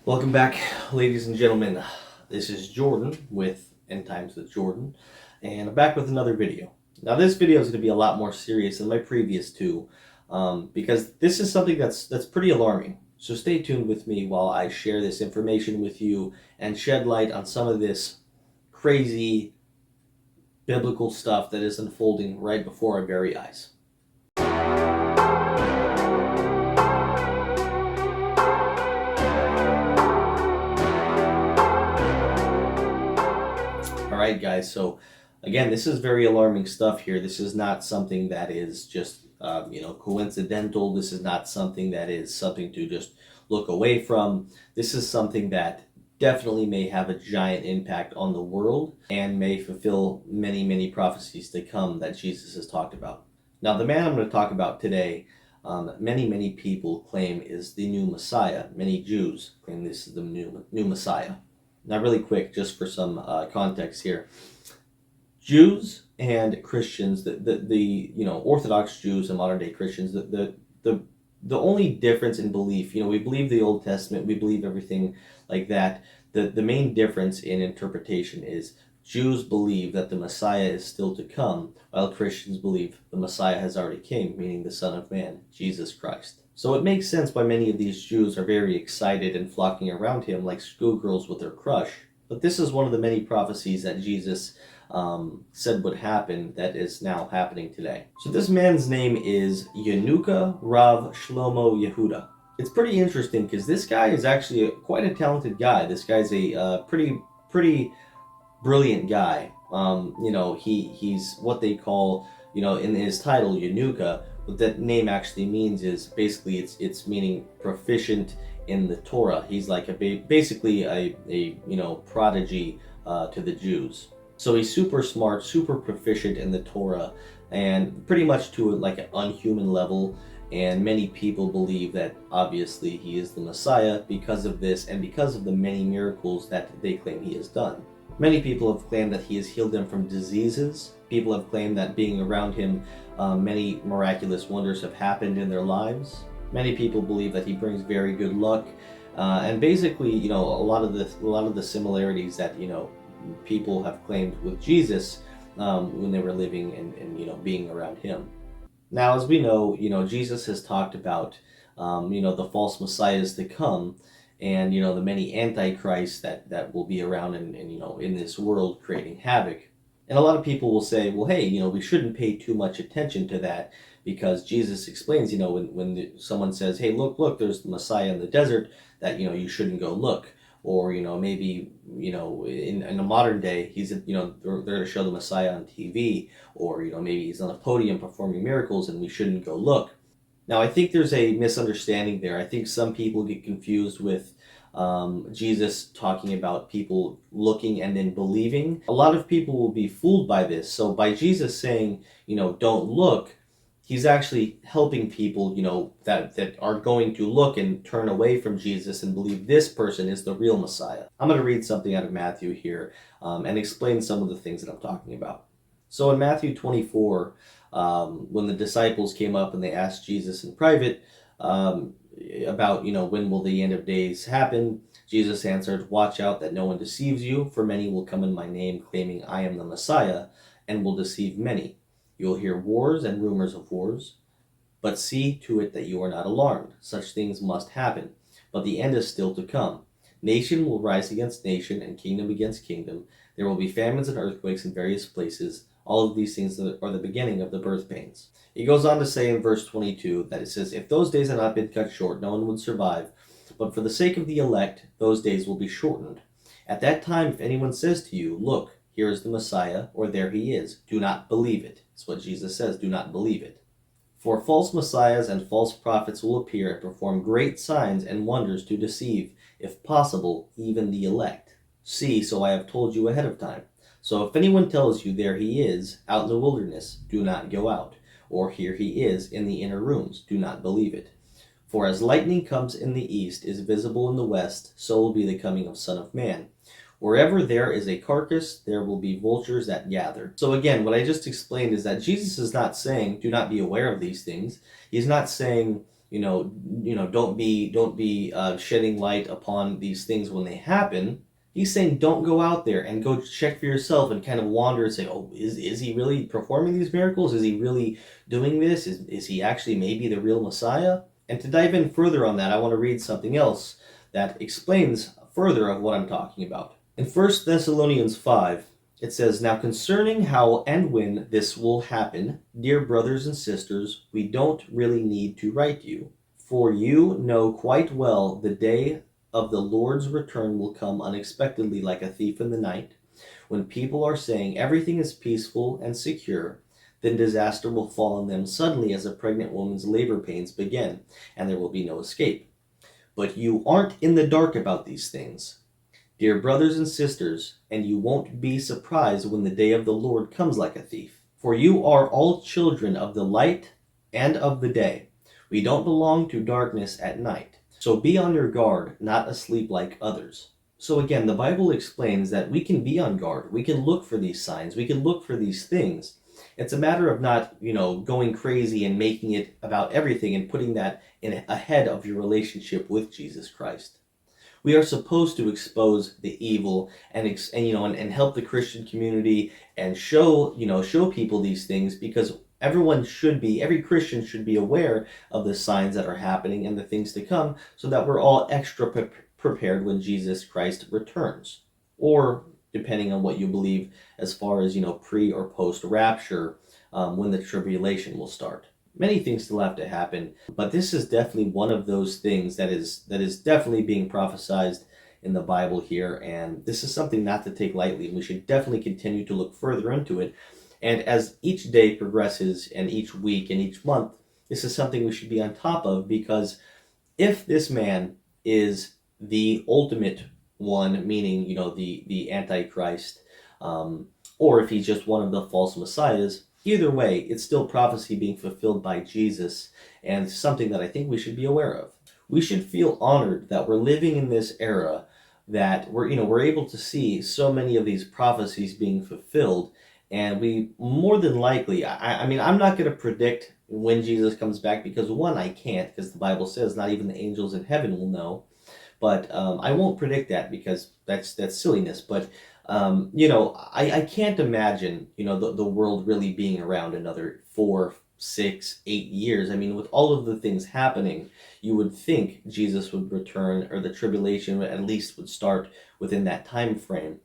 Welcome back, ladies and gentlemen. This is Jordan with End Times with Jordan, and I'm back with another video. Now, this video is going to be a lot more serious than my previous two, because this is something that's pretty alarming. So stay tuned with me while I share this information with you and shed light on some of this crazy biblical stuff that is unfolding right before our very eyes. Alright guys, so again, this is very alarming stuff here. This is not something that is just coincidental. This is not something that is something to just look away from. This is something that definitely may have a giant impact on the world and may fulfill many prophecies to come that Jesus has talked about. Now, the man I'm going to talk about today, many people claim is the new Messiah. Many Jews claim this is the new Messiah. Now, really quick, just for some context here, Jews and Christians, the Orthodox Jews and modern day Christians, the only difference in belief, we believe the Old Testament, we believe everything like that. The main difference in interpretation is Jews believe that the Messiah is still to come, while Christians believe the Messiah has already came, meaning the Son of Man, Jesus Christ. So it makes sense why many of these Jews are very excited and flocking around him like schoolgirls with their crush. But this is one of the many prophecies that Jesus said would happen that is now happening today. So this man's name is Yanuka Rav Shlomo Yehuda. It's pretty interesting because this guy is actually quite a talented guy. This guy's a pretty brilliant guy. He's what they call, in his title, Yanuka. What that name actually means is basically it's meaning proficient in the Torah. He's like basically a prodigy to the Jews. So he's super smart, super proficient in the Torah, and pretty much to like an unhuman level. And many people believe that obviously he is the Messiah because of this and because of the many miracles that they claim he has done. Many people have claimed that he has healed them from diseases. People have claimed that being around him, many miraculous wonders have happened in their lives. Many people believe that he brings very good luck, and basically, a lot of the similarities that people have claimed with Jesus when they were living and being around him. Now, as we know, Jesus has talked about the false messiahs to come, and the many antichrists that will be around and in this world creating havoc. And a lot of people will say, well, hey, we shouldn't pay too much attention to that because Jesus explains, when someone says, hey, look, there's the Messiah in the desert, that you shouldn't go look. Or maybe in a modern day he's they're going to show the Messiah on TV, or maybe he's on a podium performing miracles and we shouldn't go look. Now, I think there's a misunderstanding there. I think some people get confused with Jesus talking about people looking and then believing. A lot of people will be fooled by this. So by Jesus saying, don't look, he's actually helping people, that are going to look and turn away from Jesus and believe this person is the real Messiah. I'm going to read something out of Matthew here and explain some of the things that I'm talking about. So in Matthew 24, when the disciples came up and they asked Jesus in private about, when will the end of days happen, Jesus answered, watch out that no one deceives you, for many will come in my name claiming I am the Messiah and will deceive many. You will hear wars and rumors of wars, but see to it that you are not alarmed. Such things must happen, but the end is still to come. Nation will rise against nation and kingdom against kingdom. There will be famines and earthquakes in various places. All of these things are the beginning of the birth pains. He goes on to say in verse 22 that it says, if those days had not been cut short, no one would survive. But for the sake of the elect, those days will be shortened. At that time, if anyone says to you, look, here is the Messiah, or there he is, do not believe it. That's what Jesus says, do not believe it. For false messiahs and false prophets will appear and perform great signs and wonders to deceive, if possible, even the elect. See, so I have told you ahead of time. So if anyone tells you there he is, out in the wilderness, do not go out. Or here he is, in the inner rooms, do not believe it. For as lightning comes in the east, is visible in the west, so will be the coming of Son of Man. Wherever there is a carcass, there will be vultures that gather. So again, what I just explained is that Jesus is not saying, do not be aware of these things. He's not saying, don't be shedding light upon these things when they happen. He's saying don't go out there and go check for yourself and kind of wander and say, oh, is he really performing these miracles? Is he really doing this? Is he actually maybe the real Messiah? And to dive in further on that, I want to read something else that explains further of what I'm talking about. In 1 Thessalonians 5, it says, now concerning how and when this will happen, dear brothers and sisters, we don't really need to write you, for you know quite well the day of the Lord's return will come unexpectedly like a thief in the night. When people are saying everything is peaceful and secure, then disaster will fall on them suddenly as a pregnant woman's labor pains begin, and there will be no escape. But you aren't in the dark about these things, dear brothers and sisters, and you won't be surprised when the day of the Lord comes like a thief. For you are all children of the light and of the day. We don't belong to darkness at night. So be on your guard, not asleep like others. So again, the Bible explains that we can be on guard. We can look for these signs. We can look for these things. It's a matter of not, going crazy and making it about everything and putting that in ahead of your relationship with Jesus Christ. We are supposed to expose the evil and help the Christian community and show people these things, because every Christian should be aware of the signs that are happening and the things to come, so that we're all extra prepared when Jesus Christ returns. Or depending on what you believe as far as, pre or post rapture, when the tribulation will start. Many things still have to happen, but this is definitely one of those things that is definitely being prophesied in the Bible here, and this is something not to take lightly. We should definitely continue to look further into it, and as each day progresses and each week and each month, this is something we should be on top of, because if this man is the ultimate one, meaning the Antichrist, or if he's just one of the false messiahs, either way, it's still prophecy being fulfilled by Jesus, and something that I think we should be aware of. We should feel honored that we're living in this era, that we're able to see so many of these prophecies being fulfilled, and we more than likely, I mean, I'm not going to predict when Jesus comes back, because one, I can't, because the Bible says not even the angels in heaven will know. But I won't predict that, because that's silliness. But I can't imagine the world really being around another 4, 6, 8 years. I mean, with all of the things happening, you would think Jesus would return, or the tribulation at least would start within that time frame.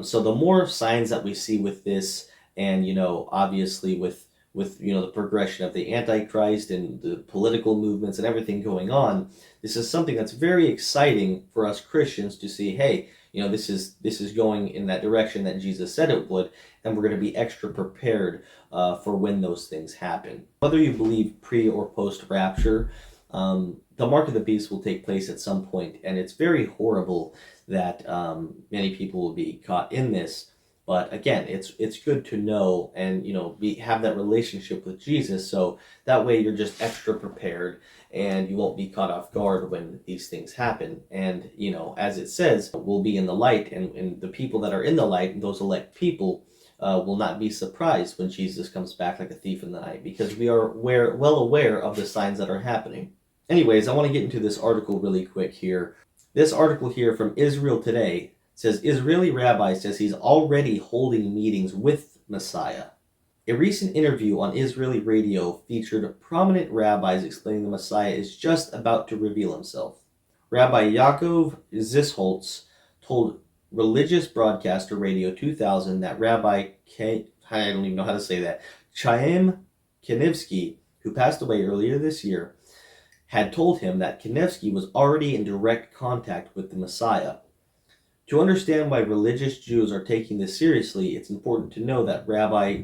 So the more signs that we see with this, and obviously with the progression of the Antichrist and the political movements and everything going on, this is something that's very exciting for us Christians to see. Hey, this is going in that direction that Jesus said it would, and we're going to be extra prepared for when those things happen. Whether you believe pre or post rapture, the mark of the beast will take place at some point, and it's very horrible that many people will be caught in this. But again, it's good to know and have that relationship with Jesus, so that way you're just extra prepared and you won't be caught off guard when these things happen. And as it says, we'll be in the light, and the people that are in the light, those elect people, will not be surprised when Jesus comes back like a thief in the night, because we are well aware of the signs that are happening. Anyways, I want to get into this article really quick here. This article here from Israel Today says Israeli rabbi says he's already holding meetings with Messiah. A recent interview on Israeli radio featured prominent rabbis explaining the Messiah is just about to reveal himself. Rabbi Yaakov Zisholtz told religious broadcaster Radio 2000 that I don't even know how to say that, Chaim Kanevsky, who passed away earlier this year, had told him that Kanevsky was already in direct contact with the Messiah. To understand why religious Jews are taking this seriously, it's important to know that Rabbi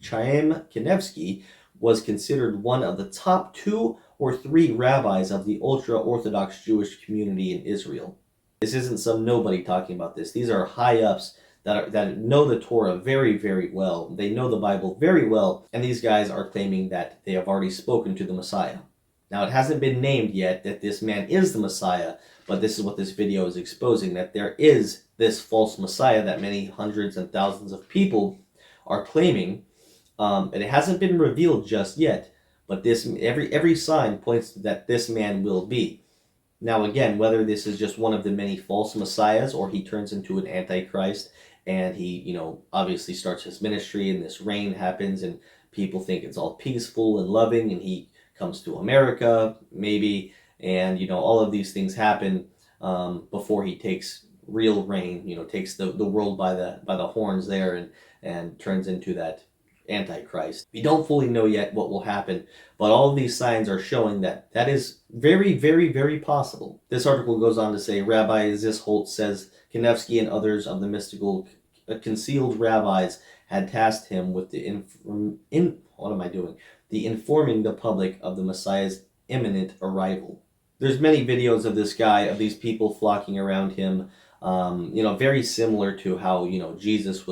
Chaim Kanevsky was considered one of the top 2 or 3 rabbis of the ultra-Orthodox Jewish community in Israel. This isn't some nobody talking about this. These are high-ups that know the Torah very, very well. They know the Bible very well, and these guys are claiming that they have already spoken to the Messiah. Now, it hasn't been named yet that this man is the Messiah, but this is what this video is exposing, that there is this false Messiah that many hundreds and thousands of people are claiming. And it hasn't been revealed just yet, but this every sign points to that this man will be. Now, again, whether this is just one of the many false messiahs or he turns into an antichrist and he, obviously starts his ministry and this reign happens and people think it's all peaceful and loving and he comes to America, maybe, and, all of these things happen before he takes real reign, takes the world by the horns there and turns into that Antichrist. We don't fully know yet what will happen, but all of these signs are showing that that is very, very, very possible. This article goes on to say, Rabbi Zisholt says Kanevsky and others of the mystical concealed rabbis had tasked him with the informing the public of the Messiah's imminent arrival. There's many videos of this guy, of these people flocking around him, very similar to how, Jesus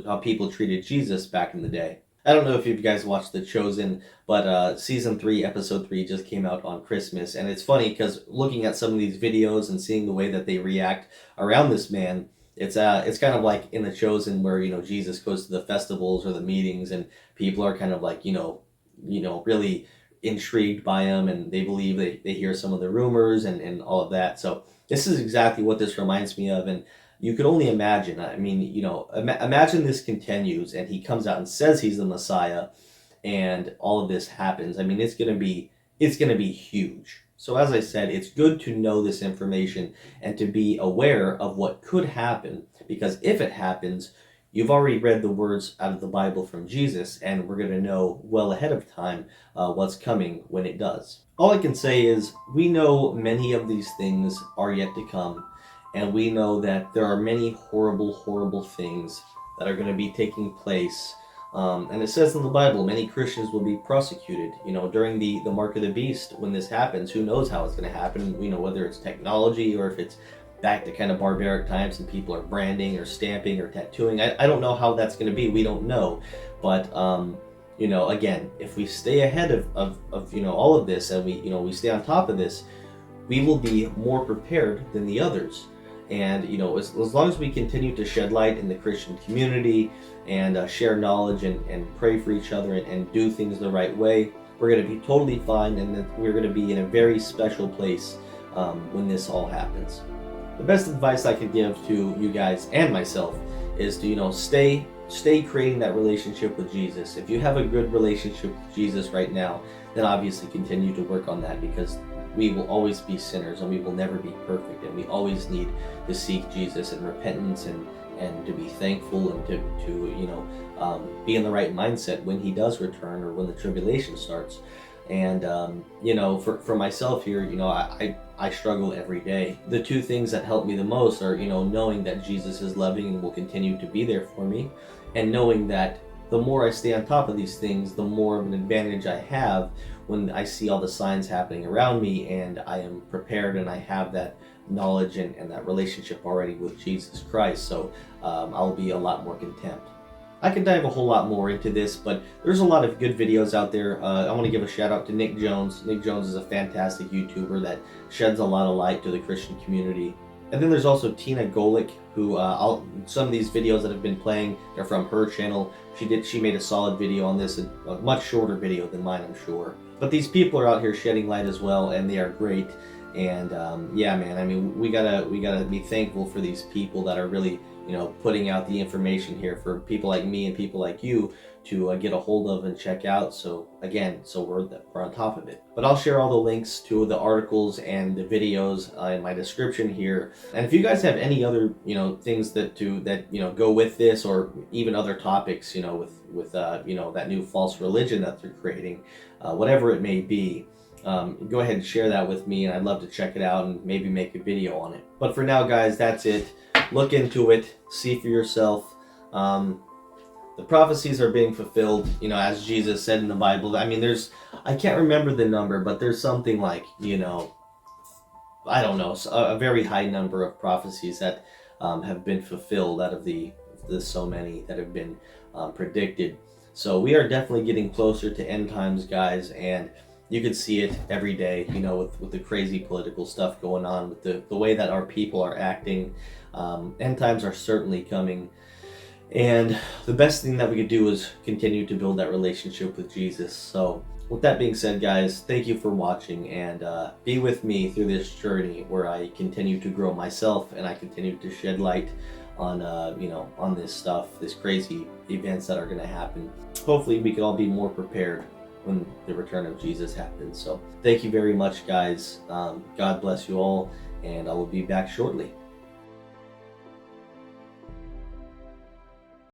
how people treated Jesus back in the day. I don't know if you guys watched The Chosen, but season 3, episode 3 just came out on Christmas, and it's funny because looking at some of these videos and seeing the way that they react around this man, it's kind of like in The Chosen where, Jesus goes to the festivals or the meetings and people are kind of like, really intrigued by him and they believe they hear some of the rumors and all of that. So this is exactly what this reminds me of, and you could only imagine. I mean, imagine this continues and he comes out and says he's the Messiah, and all of this happens. I mean, it's gonna be huge. So as I said, it's good to know this information and to be aware of what could happen, because if it happens, you've already read the words out of the Bible from Jesus, and we're going to know well ahead of time what's coming when it does. All I can say is we know many of these things are yet to come, and we know that there are many horrible, horrible things that are going to be taking place. And it says in the Bible, many Christians will be persecuted. During the mark of the beast, when this happens, who knows how it's going to happen? Whether it's technology or if it's back to kind of barbaric times and people are branding or stamping or tattooing. I don't know how that's going to be. We don't know. But, again, if we stay ahead of all of this and we stay on top of this, we will be more prepared than the others. And, as long as we continue to shed light in the Christian community and share knowledge and pray for each other and do things the right way, we're going to be totally fine, and we're going to be in a very special place when this all happens. The best advice I could give to you guys and myself is to, stay creating that relationship with Jesus. If you have a good relationship with Jesus right now, then obviously continue to work on that, because we will always be sinners and we will never be perfect, and we always need to seek Jesus in repentance and to be thankful and to be in the right mindset when he does return or when the tribulation starts. And for myself here, I struggle every day. The two things that help me the most are, knowing that Jesus is loving and will continue to be there for me, and knowing that the more I stay on top of these things, the more of an advantage I have when I see all the signs happening around me, and I am prepared and I have that knowledge and that relationship already with Jesus Christ. So I'll be a lot more content. I could dive a whole lot more into this, but there's a lot of good videos out there. I want to give a shout out to Nick Jones. Nick Jones is a fantastic YouTuber that sheds a lot of light to the Christian community. And then there's also Tina Golick, who some of these videos that have been playing are from her channel. She made a solid video on this, a much shorter video than mine, I'm sure. But these people are out here shedding light as well, and they are great. And yeah, man, I mean, we gotta be thankful for these people that are really putting out the information here for people like me and people like you to get a hold of and check out. So again, we're on top of it. But I'll share all the links to the articles and the videos in my description here. And if you guys have any other things that go with this, or even other topics with that new false religion that they're creating, whatever it may be, go ahead and share that with me, and I'd love to check it out and maybe make a video on it. But for now, guys, that's it. Look into it, see for yourself. The prophecies are being fulfilled, as Jesus said in the Bible. I mean, I can't remember the number, but there's something like, I don't know, a very high number of prophecies that have been fulfilled out of the so many that have been predicted. So we are definitely getting closer to end times, guys, and you can see it every day, with the crazy political stuff going on, with the way that our people are acting. End times are certainly coming. And the best thing that we could do is continue to build that relationship with Jesus. So With that being said, guys, thank you for watching, and be with me through this journey where I continue to grow myself and I continue to shed light on on this stuff, this crazy events that are going to happen. Hopefully we can all be more prepared when the return of Jesus happens. So thank you very much, guys. God bless you all, and I will be back shortly.